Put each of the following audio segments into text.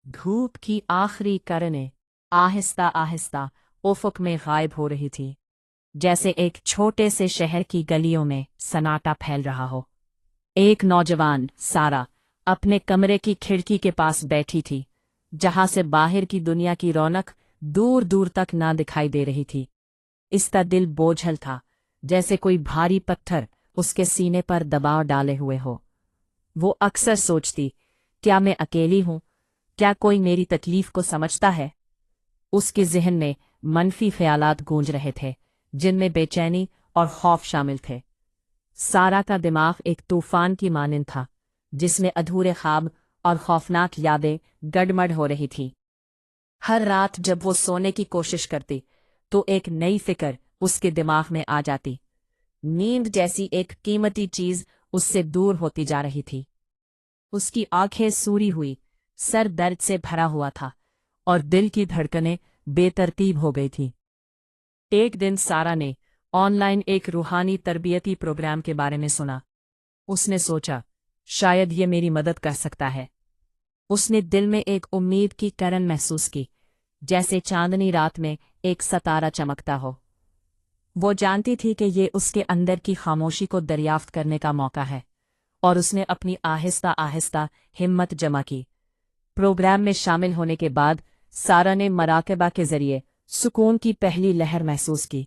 धूप की आखिरी किरणें आहिस्ता आहिस्ता उफ़क़ में गायब हो रही थी, जैसे एक छोटे से शहर की गलियों में सन्नाटा फैल रहा हो। एक नौजवान सारा अपने कमरे की खिड़की के पास बैठी थी, जहां से बाहर की दुनिया की रौनक दूर दूर तक ना दिखाई दे रही थी। इसका दिल बोझल था, जैसे कोई भारी पत्थर उसके सीने पर दबाव डाले हुए हो। वो अक्सर सोचती, क्या मैं अकेली हूं? क्या कोई मेरी तकलीफ को समझता है? उसके ज़हन में मनफी ख्यालात गूंज रहे थे, जिनमें बेचैनी और खौफ शामिल थे। सारा का दिमाग एक तूफान की मानिंद था, जिसमें अधूरे ख्वाब और खौफनाक यादें गड़मड़ हो रही थीं। हर रात जब वो सोने की कोशिश करती, तो एक नई फिक्र उसके दिमाग में आ जाती। नींद जैसी एक कीमती चीज उससे दूर होती जा रही थी। उसकी आंखें सूरी हुई, सर दर्द से भरा हुआ था और दिल की धड़कनें बेतरतीब हो गई थीं। एक दिन सारा ने ऑनलाइन एक रूहानी तरबियती प्रोग्राम के बारे में सुना। उसने सोचा, शायद ये मेरी मदद कर सकता है। उसने दिल में एक उम्मीद की किरण महसूस की, जैसे चांदनी रात में एक सितारा चमकता हो। वो जानती थी कि ये उसके अंदर की खामोशी को दरियाफ्त करने का मौका है, और उसने अपनी आहिस्ता आहिस्ता हिम्मत जमा की। प्रोग्राम में शामिल होने के बाद सारा ने मराकबा के जरिए सुकून की पहली लहर महसूस की।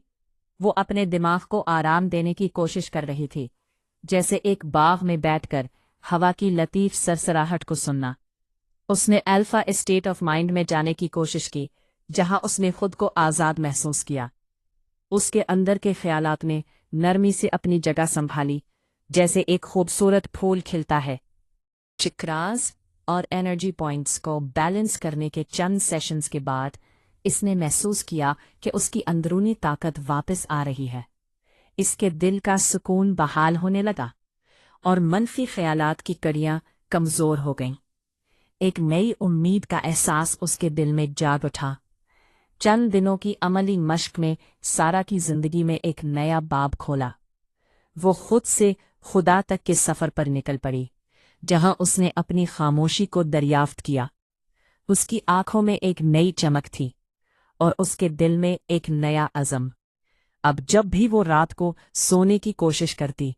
वो अपने दिमाग को आराम देने की कोशिश कर रही थी, जैसे एक बाग में बैठकर हवा की लतीफ सरसराहट को सुनना। उसने अल्फा स्टेट ऑफ माइंड में जाने की कोशिश की, जहां उसने खुद को आज़ाद महसूस किया। उसके अंदर के ख्यालात ने नरमी से अपनी जगह संभाली, जैसे एक खूबसूरत फूल खिलता है। चक्रास और एनर्जी पॉइंट्स को बैलेंस करने के चंद सेशंस के बाद इसने महसूस किया कि उसकी अंदरूनी ताकत वापस आ रही है। इसके दिल का सुकून बहाल होने लगा और मनफी ख्यालात की कड़ियां कमज़ोर हो गईं। एक नई उम्मीद का एहसास उसके दिल में जाग उठा। चंद दिनों की अमली मश्क में सारा की जिंदगी में एक नया बाब खोला। वो खुद से खुदा तक के सफ़र पर निकल पड़ी, जहां उसने अपनी खामोशी को दरियाफ्त किया। उसकी आंखों में एक नई चमक थी और उसके दिल में एक नया अज़म। अब जब भी वो रात को सोने की कोशिश करती,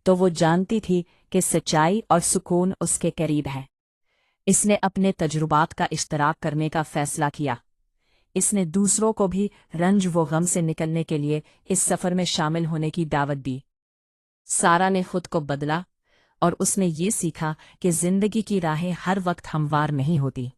तो वो जानती थी कि सच्चाई और सुकून उसके करीब है। इसने अपने तजुर्बात का इश्तराक करने का फैसला किया। इसने दूसरों को भी रंज व गम से निकलने के लिए इस सफ़र में शामिल होने की दावत दी। सारा ने खुद को बदला और उसने ये सीखा कि जिंदगी की राहें हर वक्त हमवार नहीं होती।